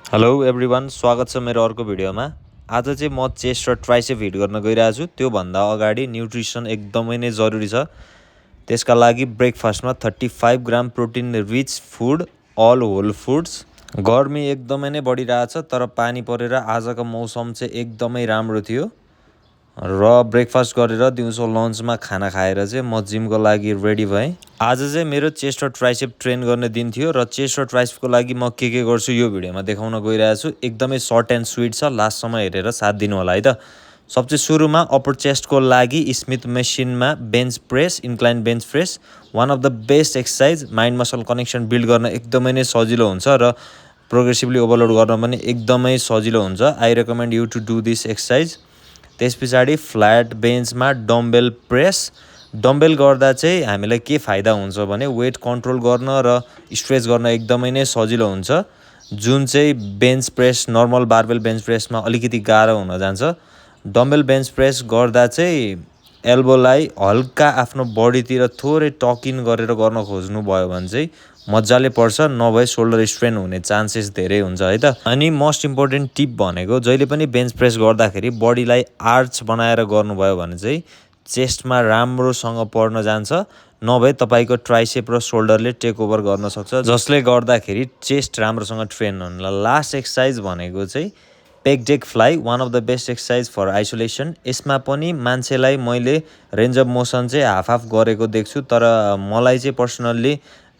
Hello everyone, स्वागत छ मेरो अर्को भिडियोमा। आज चाहिँ म चेस्ट र ट्राइसेप हिट गर्न गइरहेको छु। त्योभन्दा अगाडि न्युट्रिसन एकदमै नै जरुरी छ। त्यसका लागि ब्रेकफास्टमा 35 gram protein rich food, all whole foods. गर्मी एकदमै नै बढिरहेछ, तर पानी परेर आजको मौसम चाहिँ एकदमै राम्रो थियो र ब्रेकफास्ट गरेर दिउँसो लन्चमा खाना खाएर चाहिँ म जिमको लागि रेडी भएँ। आज चाहिँ मेरो चेस्ट र ट्राइसेप ट्रेन गर्ने दिन थियो र चेस्ट र ट्राइसेपको लागि म के गर्छु यो भिडियोमा देखाउन गइरहेको छु। एकदमै सर्ट एन्ड स्विट छ, लास्टसम्म हेरेर साथ दिनु होला है त। सबसे सुरुमा अप्पर चेस्टको लागि स्मिथ मेसिनमा bench press, incline bench press one of the best exercise. Mind muscle connection build गर्न एकदमै नै सजिलो हुन्छ र प्रोग्रेसिभली ओभरलोड गर्न पनि एकदमै सजिलो हुन्छ। I recommend you to do this exercise. त्यस पछाडि फ्ल्याट बेन्चमा डम्बेल प्रेस। डम्बेल गर्दा चाहिँ हामीलाई के फाइदा हुन्छ भने वेट कन्ट्रोल गर्न र स्ट्रेच गर्न एकदमै नै सजिलो हुन्छ, जुन चाहिँ bench press normal barbell bench प्रेसमा अलिकति गाह्रो हुन जान्छ। डम्बेल बेन्च प्रेस गर्दा चाहिँ एल्बोलाई हल्का आफ्नो बडीतिर थोरै टकिन गरेर गर्न खोज्नुभयो भने चाहिँ मजाले पर्छ, नभए सोल्डर स्ट्रेन हुने चान्सेस धेरै हुन्छ है त। अनि मोस्ट इम्पोर्टेन्ट टिप भनेको जहिले पनि बेन्च प्रेस गर्दाखेरि बडीलाई आर्च बनाएर गर्नुभयो भने चाहिँ चेस्टमा राम्रोसँग पर्न जान्छ, नभए तपाईँको ट्राइसेप र सोल्डरले टेक ओभर गर्न सक्छ, जसले गर्दाखेरि चेस्ट राम्रोसँग ट्रेन हुनुला। लास्ट एक्सर्साइज भनेको चाहिँ pec deck fly, one of the best exercise for isolation. यसमा पनि मान्छेलाई मैले रेन्ज अफ मोसन चाहिँ हाफ गरेको देख्छु, तर मलाई चाहिँ पर्सनल्ली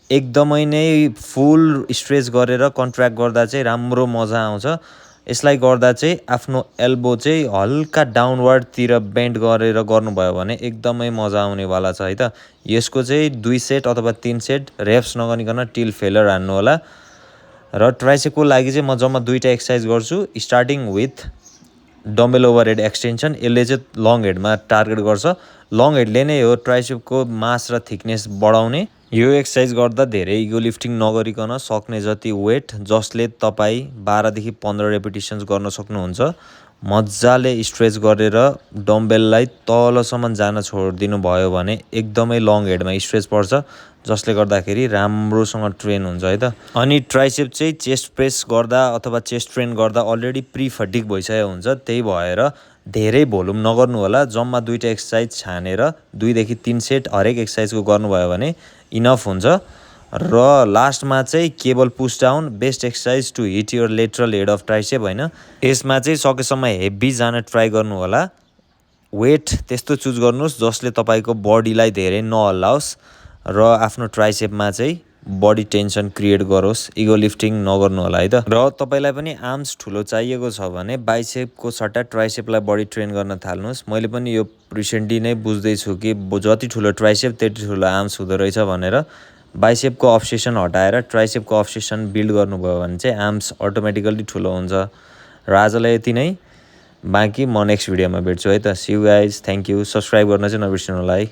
एकदमै नै फुल स्ट्रेच गरेर कन्ट्र्याक्ट गर्दा चाहिँ राम्रो मजा आउँछ। यसलाई गर्दा चाहिँ आफ्नो एल्बो चाहिँ हल्का डाउनवर्डतिर बेन्ड गरेर गर्नुभयो भने एकदमै मजा आउनेवाला छ है त। यसको चाहिँ 2 सेट अथवा 3 सेट रेप्स नगरिकन टिल फेलर हान्नु होला। र ट्राइसेपको लागि चाहिँ म जम्मा 2टा एक्सर्साइज गर्छु, starting with dumbbell overhead extension. यसले चाहिँ लङ हेडमा टार्गेट गर्छ। लङ हेडले नै हो ट्राइसेपको मास र थिकनेस बढाउने। यो एक्सर्साइज गर्दा धेरै इगो लिफ्टिङ नगरिकन सक्ने जति वेट, जसले तपाईँ 12 देखि 15 रेपिटेसन्स गर्न सक्नुहुन्छ, मजाले स्ट्रेच गरेर डम्बेललाई तलसम्म जान छोडिदिनु भयो भने एकदमै लङ हेडमा स्ट्रेच पर्छ, जसले गर्दाखेरि राम्रोसँग ट्रेन हुन्छ है त। अनि ट्राइसेप चाहिँ चेस्ट प्रेस गर्दा अथवा चेस्ट ट्रेन गर्दा अलरेडी प्री फटिक भइसकेको हुन्छ, त्यही भएर धेरै भोल्युम नगर्नु होला। जम्मा 2टा एक्सर्साइज छानेर 2 देखि 3 सेट हरेक एक्सर्साइजको गर्नुभयो भने इनफ हुन्छ। र लास्टमा चाहिँ cable push down, best exercise to hit your lateral head of tricep होइन। यसमा चाहिँ सकेसम्म हेभी जान ट्राई गर्नु होला। वेट त्यस्तो चुज गर्नुहोस् जसले तपाईँको बडीलाई धेरै नहल्लाओस् र आफ्नो ट्राइसेपमा चाहिँ बडी टेन्सन क्रिएट गरोस्। इगो लिफ्टिङ नगर्नु होला है त। र तपाईँलाई पनि आर्म्स ठुलो चाहिएको छ भने बाइसेपको सट्टा ट्राइसेपलाई बडी ट्रेन गर्न थाल्नुहोस्। मैले पनि यो रिसेन्टली नै बुझ्दैछु कि जति ठुलो ट्राइसेप त्यति ठुलो आर्म्स हुँदो रहेछ भनेर। बाइसेपको अब्सेसन हटाएर ट्राइसेपको अब्सेसन बिल्ड गर्नुभयो भने चाहिँ आर्म्स अटोमेटिकल्ली ठुलो हुन्छ। र आजलाई यति नै, बाँकी म नेक्स्ट भिडियोमा भेट्छु है त। See you guys, thank you. Subscribe गर्न चाहिँ नबिर्सिनु होला है।